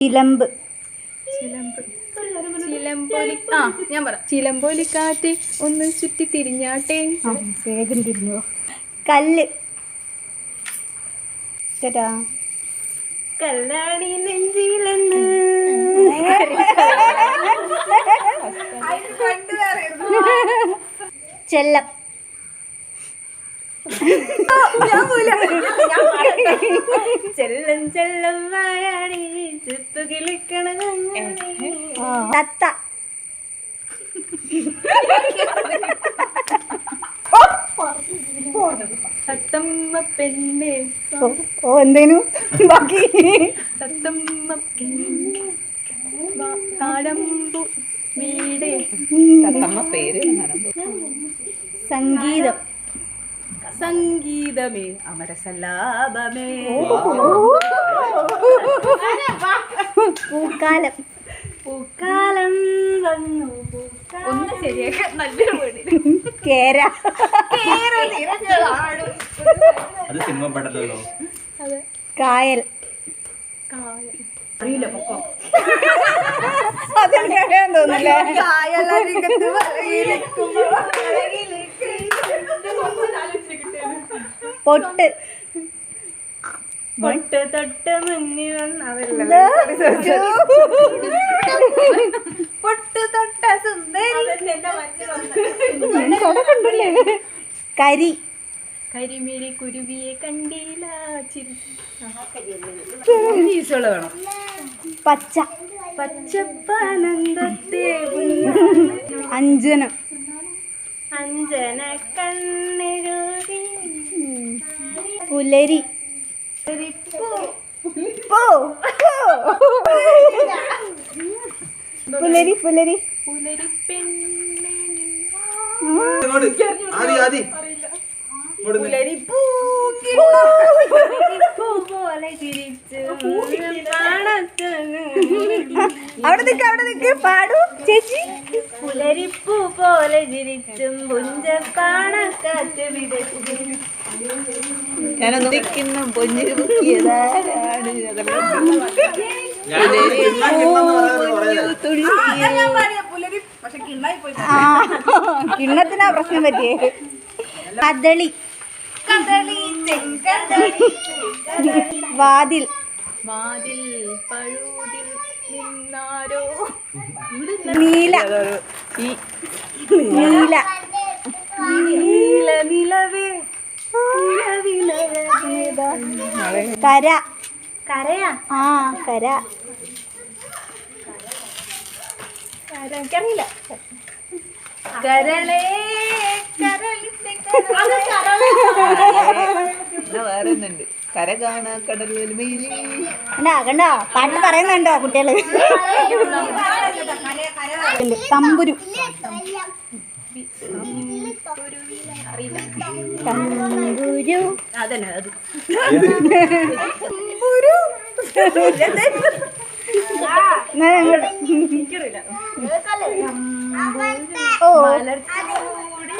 ചിലമ്പ് ഞാൻ പറ ചിലമ്പൊലിക്കാറ്റ് ഒന്ന് ചുറ്റി തിരിഞ്ഞാട്ടെ. വേഗം തിരിഞ്ഞോ. കല്ല് കേട്ടാ. കല്ലാടി നെഞ്ചിലെന്ന് ചെല്ലം ചെല്ലം ചെല്ലം വായാടി ചുത്തു കിളിക്കണ തത്ത തത്തമ്മ പെണ്ണേ. ഓ എന്തേനു ബാക്കി. തത്തമ്മ പെണ്ണേ താഴമ്പു വീടേ. പേര് സംഗീതം സംഗീതമേ അമരസല്ലാപമേ. പൂക്കാലം പൂക്കാലം വന്നു ഒന്ന് ശരിയാക്കാൻ നല്ലൊരു വീട്. കേര കായൽ അറിയില്ല പൊക്കോ. അതെങ്ങനെയാന്ന് തോന്നില്ലേ. പൊട്ട് പൊട്ട് തൊട്ട് മുന്നിൽ പൊട്ട് തൊട്ട സുന്ദരി. കരി കരിമിഴി കുരുവിയെ കണ്ടില്ല വേണം. പച്ച പച്ചപ്പനന്ദത്തെ അഞ്ജനം അഞ്ജന കണ്ണെഴുതി പുലരി പുലരി പുലരി പുലരി പെണ്ണെ പുലരി പൂ പോലെ ചിരിച്ചു അവിടെ നിക്ക് പാടൂ ചേച്ചി. പുലരിപ്പൂ പോലെ ചിരിച്ചും പുഞ്ചപ്പാണക്കാറ്റ് വിതച്ചും കിണ്ണത്തിനാ പ്രശ്നം പറ്റിയേ. കദളി വാതിൽ വാതിൽ പഴുതിൽ നിന്നാരോ നീല നീല നീല നിലവേ കര കരയാ. ആ കര എനിക്കറിയില്ല. കരളേ വേറെന്നുണ്ട് കര കാണാ കടലിൽ കണ്ടോ പാട്ട് പറയുന്നുണ്ടോ കുട്ടികള്. തമ്പുരു തമ്പുരു അതന്നെ അത് ഓ മലർച്ചൂടി